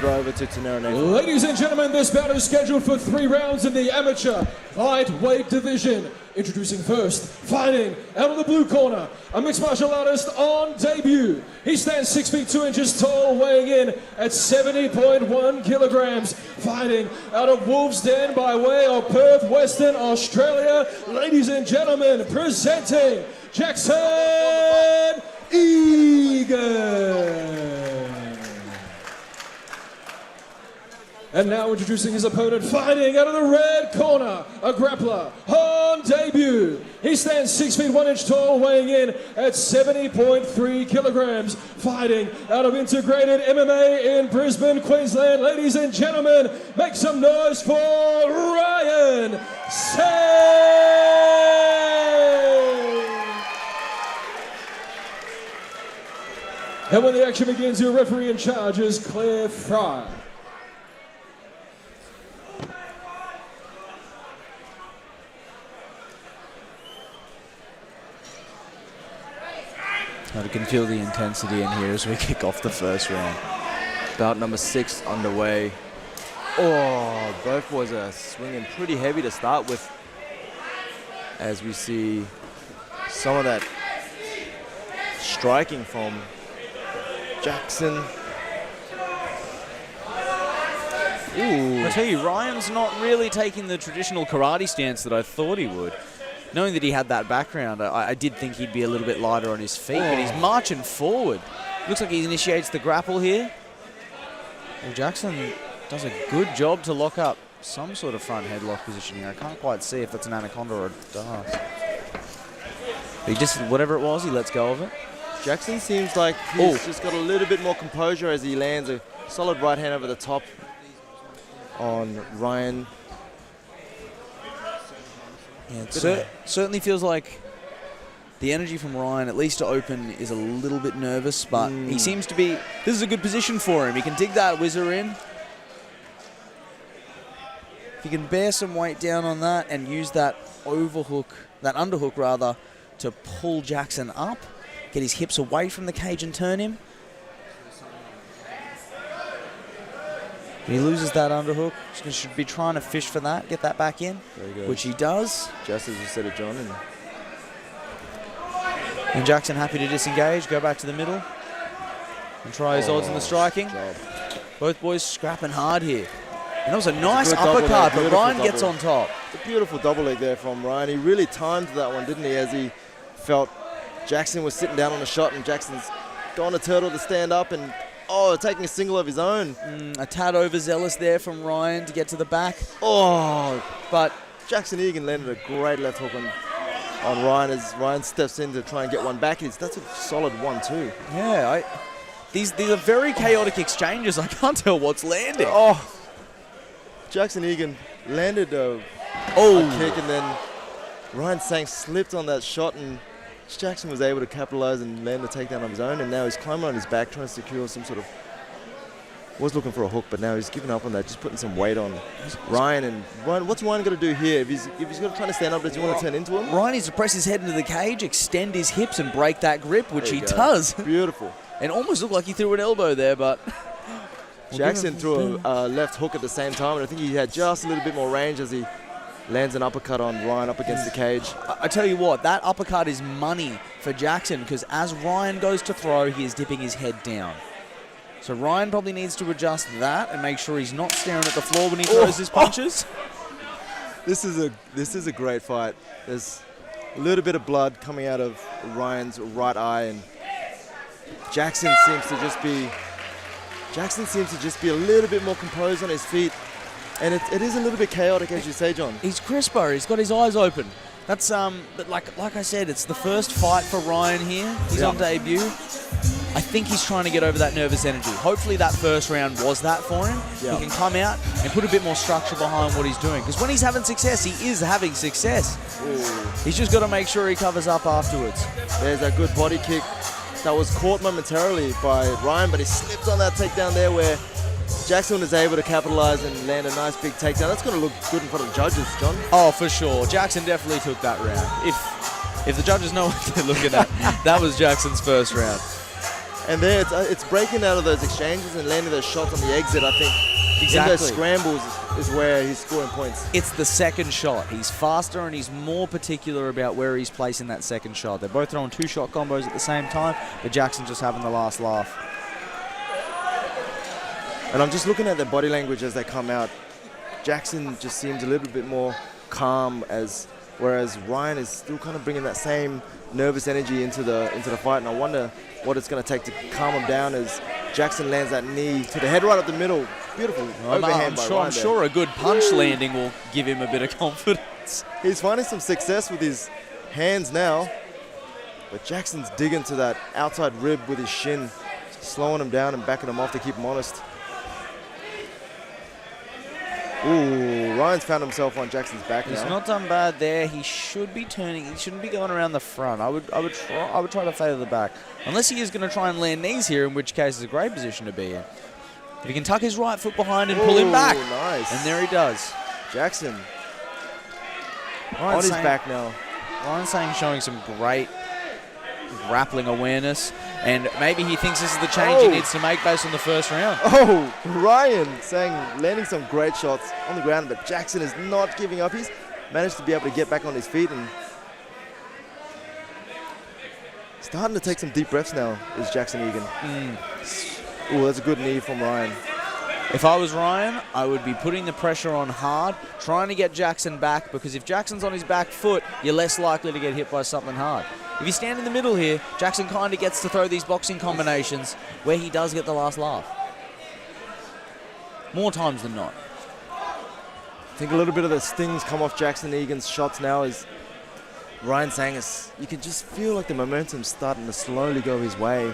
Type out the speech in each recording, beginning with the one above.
over to Tenerife. Ladies and gentlemen, this bout is scheduled for 3 rounds in the amateur lightweight division. Introducing first, fighting out of the blue corner, a mixed martial artist on debut. He stands 6 feet 2 inches tall, weighing in at 70.1 kilograms. Fighting out of Wolves Den by way of Perth, Western Australia. Ladies and gentlemen, presenting Jakson Eagan. And now introducing his opponent, fighting out of the red corner, a grappler on debut. He stands 6 feet 1 inch tall, weighing in at 70.3 kilograms. Fighting out of Integrated MMA in Brisbane, Queensland. Ladies and gentlemen, make some noise for Ryan Tsang. And when the action begins, your referee in charge is Claire Fry. We can feel the intensity in here as we kick off the first round. Bout number 6 underway. Oh, both boys are swinging pretty heavy to start with. As we see some of that striking from Jakson. Ooh. I tell you, Ryan's not really taking the traditional karate stance that I thought he would. Knowing that he had that background, I did think he'd be a little bit lighter on his feet, but he's marching forward. Looks like he initiates the grapple here. Well, Jakson does a good job to lock up some sort of front headlock position here. I can't quite see if that's an anaconda or a dart. He just, whatever it was, he lets go of it. Jakson seems like he's just got a little bit more composure as he lands a solid right hand over the top on Ryan. Yeah, it certainly feels like the energy from Ryan, at least to open, is a little bit nervous, but he seems to be... This is a good position for him. He can dig that whizzer in. If he can bear some weight down on that and use that overhook, that underhook rather, to pull Jakson up, get his hips away from the cage and turn him. He loses that underhook. He should be trying to fish for that, get that back in, which he does. Just as you said it, John. And Jakson happy to disengage, go back to the middle, and try his odds in the striking. Both boys scrapping hard here. And that was a nice uppercut, but Ryan gets on top. A beautiful double leg there from Ryan. He really timed that one, didn't he, as he felt Jakson was sitting down on a shot, and Jackson's gone a turtle to stand up and taking a single of his own. A tad overzealous there from Ryan to get to the back. But Jakson Eagan landed a great left hook on Ryan as Ryan steps in to try and get one back. That's a solid 1-2. Yeah, these are very chaotic exchanges. I can't tell what's landing. Jakson Eagan landed a kick, and then Ryan Tsang slipped on that shot, and Jakson was able to capitalize and land the takedown of his own, and now he's climbing on his back trying to secure some sort of... Was looking for a hook, but now he's given up on that, just putting some weight on Ryan. And Ryan, what's Ryan going to do here? If he's going to try to stand up, does he want to turn into him? Ryan needs to press his head into the cage, extend his hips, and break that grip, which he does. Beautiful. And almost looked like he threw an elbow there, but... Jakson threw a left hook at the same time, and I think he had just a little bit more range as he lands an uppercut on Ryan up against the cage. I tell you what, that uppercut is money for Jakson, because as Ryan goes to throw, he is dipping his head down. So Ryan probably needs to adjust that and make sure he's not staring at the floor when he throws his punches. This is a great fight. There's a little bit of blood coming out of Ryan's right eye, and Jakson seems to just be a little bit more composed on his feet. And it is a little bit chaotic, as you say, John. He's crisper. He's got his eyes open. That's but like I said, it's the first fight for Ryan here. He's on debut. I think he's trying to get over that nervous energy. Hopefully that first round was that for him. He can come out and put a bit more structure behind what he's doing. Because when he's having success, he is having success. He's just got to make sure he covers up afterwards. There's a good body kick that was caught momentarily by Ryan, but he slipped on that takedown there where Jakson is able to capitalize and land a nice big takedown. That's going to look good in front of judges, John. Oh, for sure. Jakson definitely took that round. If the judges know what they're looking at, that was Jackson's first round. And there, it's breaking out of those exchanges and landing those shots on the exit, I think. Exactly. In those scrambles is where he's scoring points. It's the second shot. He's faster and he's more particular about where he's placing that second shot. They're both throwing 2 shot combos at the same time, but Jackson's just having the last laugh. And I'm just looking at their body language as they come out. Jakson just seems a little bit more calm, whereas Ryan is still kind of bringing that same nervous energy into the fight. And I wonder what it's going to take to calm him down as Jakson lands that knee to the head right up the middle. Beautiful overhand by Ryan. I'm sure a good punch landing will give him a bit of confidence. He's finding some success with his hands now, but Jackson's digging to that outside rib with his shin, slowing him down and backing him off to keep him honest. Ooh, Ryan's found himself on Jackson's back now. He's not done bad there. He should be turning. He shouldn't be going around the front. I would try to fade to the back, unless he is going to try and land knees here, in which case it's a great position to be in. If he can tuck his right foot behind and pull him back. Nice. And there he does. Jackson Ryan on his back now. Ryan Tsang showing some great grappling awareness, and maybe he thinks this is the change he needs to make based on the first round. Oh, Ryan Tsang landing some great shots on the ground, but Jakson is not giving up. He's managed to be able to get back on his feet and starting to take some deep breaths now is Jakson Eagan. Oh, that's a good knee from Ryan. If I was Ryan, I would be putting the pressure on hard, trying to get Jakson back, because if Jackson's on his back foot, you're less likely to get hit by something hard. If you stand in the middle here, Jakson kind of gets to throw these boxing combinations where he does get the last laugh. More times than not. I think a little bit of the stings come off Jakson Eagan's shots now as Ryan Tsang you can just feel like the momentum's starting to slowly go his way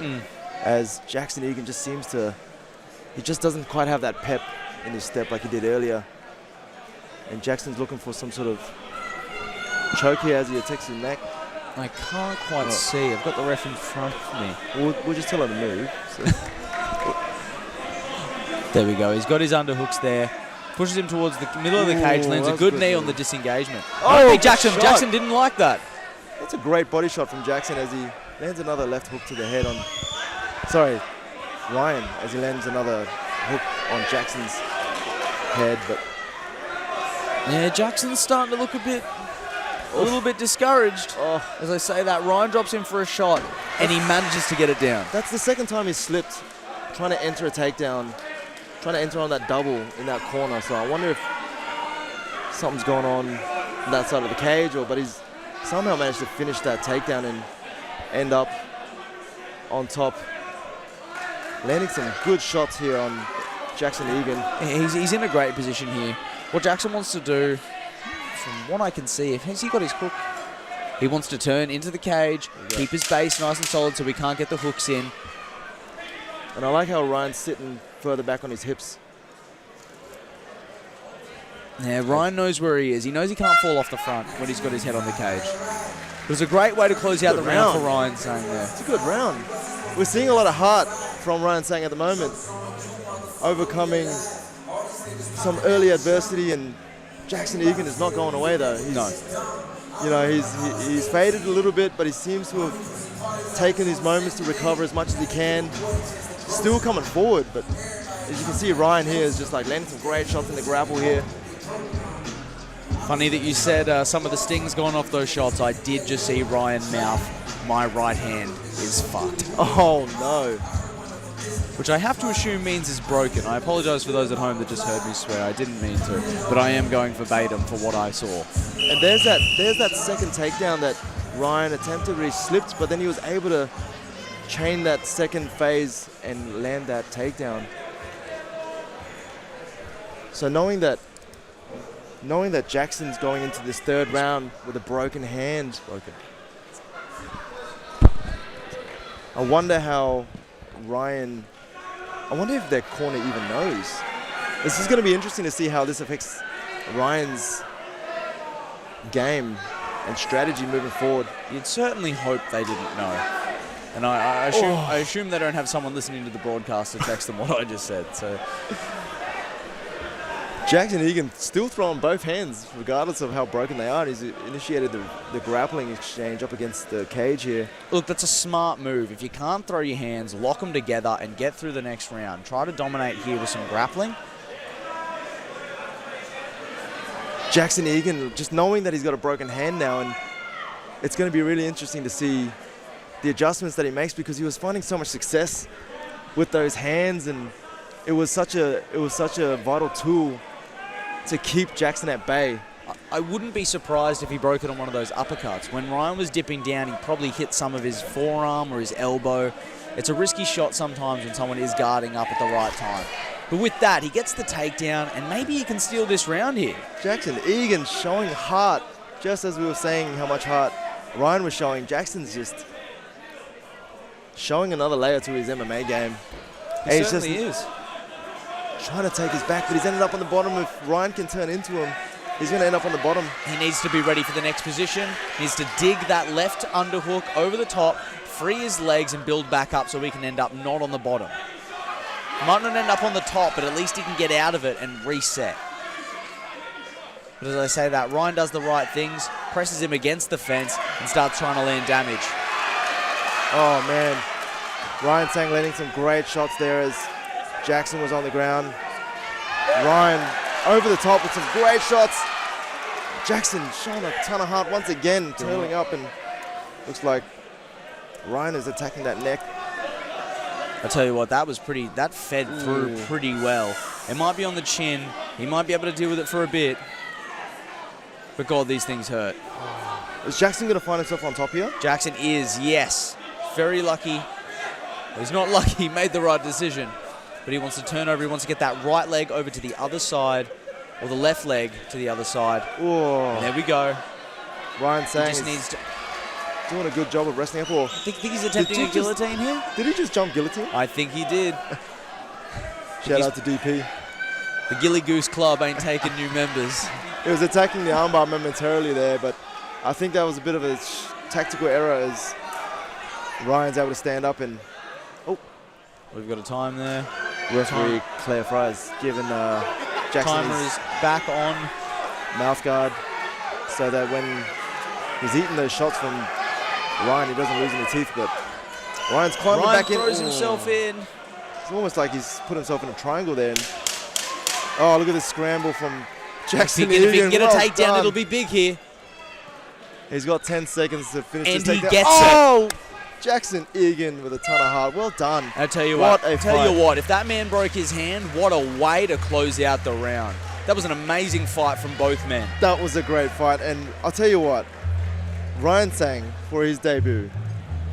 as Jakson Eagan just seems to, he just doesn't quite have that pep in his step like he did earlier. And Jackson's looking for some sort of choke here as he attacks his neck. I can't quite see. I've got the ref in front of me. We'll just tell him to move. So. There we go. He's got his underhooks there. Pushes him towards the middle of the cage. Lands a good knee on the disengagement. Oh, Jakson didn't like that. That's a great body shot from Jakson as he lands another left hook to the head on... Sorry, Ryan, as he lands another hook on Jackson's head, but... Yeah, Jackson's starting to look a little bit discouraged. As I say that, Ryan drops him for a shot, and he manages to get it down. That's the second time he's slipped, trying to enter a takedown, trying to enter on that double in that corner. So I wonder if something's going on that side of the cage, but he's somehow managed to finish that takedown and end up on top. Landing some good shots here on Jakson Eagan. He's in a great position here. What Jakson wants to do, from what I can see, has he got his hook? He wants to turn into the cage, keep his base nice and solid so we can't get the hooks in. And I like how Ryan's sitting further back on his hips. Yeah, Ryan knows where he is. He knows he can't fall off the front when he's got his head on the cage. It was a great way to close out the round for Ryan Tsang there. It's a good round. We're seeing a lot of heart from Ryan Tsang at the moment, overcoming some early adversity, and Jakson Eagan is not going away though. You know, he's faded a little bit, but he seems to have taken his moments to recover as much as he can. Still coming forward, but as you can see, Ryan here is just like landing some great shots in the grapple here. Funny that you said some of the stings gone off those shots. I did just see Ryan mouth, "My right hand is fucked." Oh no. Which I have to assume means is broken. I apologize for those at home that just heard me swear. I didn't mean to, but I am going verbatim for what I saw. And there's that second takedown that Ryan attempted where he slipped, but then he was able to chain that second phase and land that takedown. So knowing that Jackson's going into this third round with a broken hand, I wonder how Ryan, I wonder if their corner even knows. This is going to be interesting to see how this affects Ryan's game and strategy moving forward. You'd certainly hope they didn't know. And I assume they don't have someone listening to the broadcast to text them what I just said. So Jakson Eagan still throwing both hands, regardless of how broken they are. He's initiated the grappling exchange up against the cage here. Look, that's a smart move. If you can't throw your hands, lock them together and get through the next round. Try to dominate here with some grappling. Jakson Eagan, just knowing that he's got a broken hand now, and it's going to be really interesting to see the adjustments that he makes, because he was finding so much success with those hands, and it was such a vital tool to keep Jakson at bay. I wouldn't be surprised if he broke it on one of those uppercuts. When Ryan was dipping down, he probably hit some of his forearm or his elbow. It's a risky shot sometimes when someone is guarding up at the right time. But with that, he gets the takedown, and maybe he can steal this round here. Jakson Eagan showing heart, just as we were saying how much heart Ryan was showing. Jackson's just showing another layer to his MMA game. He certainly is. Trying to take his back, but he's ended up on the bottom. If Ryan can turn into him, he's going to end up on the bottom. He needs to be ready for the next position. He needs to dig that left underhook over the top, free his legs and build back up so he can end up not on the bottom. Might not end up on the top, but at least he can get out of it and reset. But as I say that, Ryan does the right things, presses him against the fence and starts trying to land damage. Oh, man. Ryan Tsang landing some great shots there as Jakson was on the ground. Ryan over the top with some great shots. Jakson showing a ton of heart once again, turning up, and looks like Ryan is attacking that neck. I tell you what, that fed through pretty well. It might be on the chin. He might be able to deal with it for a bit. But God, these things hurt. Is Jakson going to find himself on top here? Jakson is, yes. Very lucky. He's not lucky, he made the right decision. But he wants to turn over, he wants to get that right leg over to the other side, or the left leg to the other side. And there we go. Ryan Tsang just needs to doing a good job of wrestling up. Or I think he's attempting a guillotine here. Did he just jump guillotine? I think he did. Shout out to DP. The Gilly Goose Club ain't taking new members. He was attacking the armbar momentarily there, but I think that was a bit of a tactical error as Ryan's able to stand up and... Oh. We've got a time there. Referee Claire Fry's given Jakson timer is back on. Mouth guard so that when he's eating those shots from Ryan, he doesn't lose any teeth, but Ryan's climbing back in. Ryan throws himself in. It's almost like he's put himself in a triangle there. And, oh, look at this scramble from Jakson Eagan. If he can get a takedown, it'll be big here. He's got 10 seconds to finish and this takedown. And he gets it. Jakson Eagan with a ton of heart. Well done. I tell you what, if that man broke his hand, what a way to close out the round. That was an amazing fight from both men. That was a great fight, and I'll tell you what, Ryan Tsang, for his debut,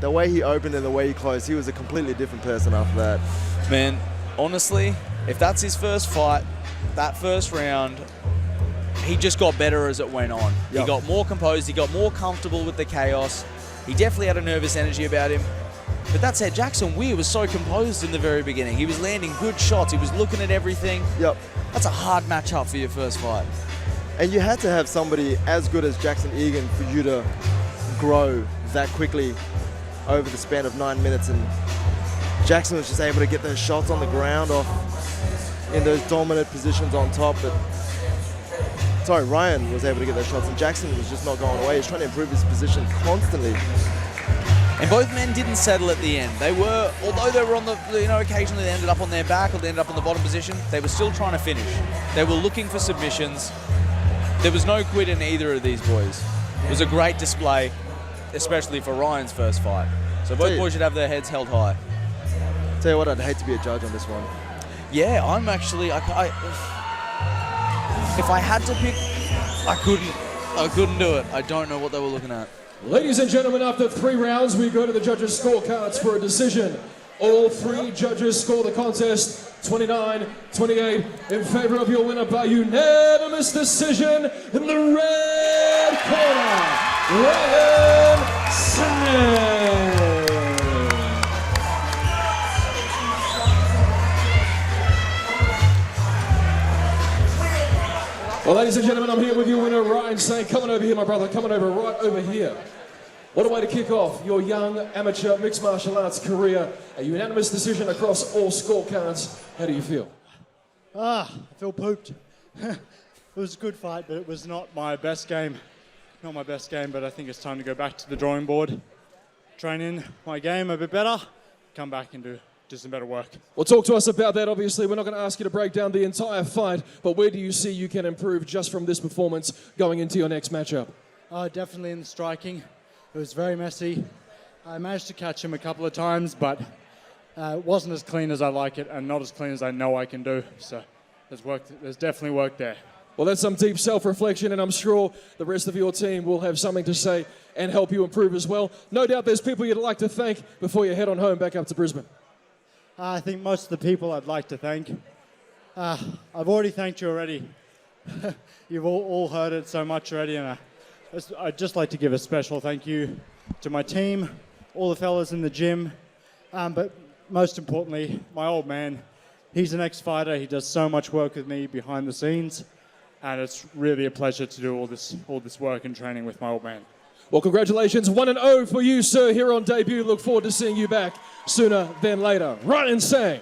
the way he opened and the way he closed, he was a completely different person after that. Man, honestly, if that's his first fight, that first round, he just got better as it went on. Yep. He got more composed, he got more comfortable with the chaos. He definitely had a nervous energy about him. But that said, Jakson Weir was so composed in the very beginning. He was landing good shots. He was looking at everything. Yep. That's a hard matchup for your first fight. And you had to have somebody as good as Jakson Eagan for you to grow that quickly over the span of 9 minutes. And Jakson was just able to get those shots on the ground off in those dominant positions on top. But Ryan was able to get those shots, and Jakson was just not going away. He's trying to improve his position constantly. And both men didn't settle at the end. They were, although they were on the, occasionally they ended up on their back or they ended up in the bottom position, they were still trying to finish. They were looking for submissions. There was no quit in either of these boys. It was a great display, especially for Ryan's first fight. So both boys should have their heads held high. Tell you what, I'd hate to be a judge on this one. Yeah, I'm actually, if I had to pick, I couldn't do it. I don't know what they were looking at. Ladies and gentlemen, after 3 rounds, we go to the judges' scorecards for a decision. All 3 judges score the contest 29-28 in favor of your winner by unanimous decision in the red corner, Ryan Tsang. Well, ladies and gentlemen, I'm here with your winner, Ryan Tsang. Coming over here, my brother, coming over right over here. What a way to kick off your young amateur mixed martial arts career. A unanimous decision across all scorecards. How do you feel? I feel pooped. It was a good fight, but it was not my best game. Not my best game, but I think it's time to go back to the drawing board, train in my game a bit better, come back and do some better work. Well, talk to us about that. Obviously, we're not going to ask you to break down the entire fight, but where do you see you can improve just from this performance going into your next matchup? Definitely in the striking. It was very messy. I managed to catch him a couple of times, but it wasn't as clean as I like it and not as clean as I know I can do. So there's definitely work there. Well, that's some deep self-reflection, and I'm sure the rest of your team will have something to say and help you improve as well. No doubt there's people you'd like to thank before you head on home back up to Brisbane. I think most of the people I'd like to thank, I've already thanked you already. You've all heard it so much already, and I'd just like to give a special thank you to my team, all the fellas in the gym, but most importantly, my old man. He's an ex-fighter. He does so much work with me behind the scenes, and it's really a pleasure to do all this work and training with my old man. Well, congratulations, 1-0 for you, sir, here on debut. Look forward to seeing you back sooner than later. Ryan Tsang.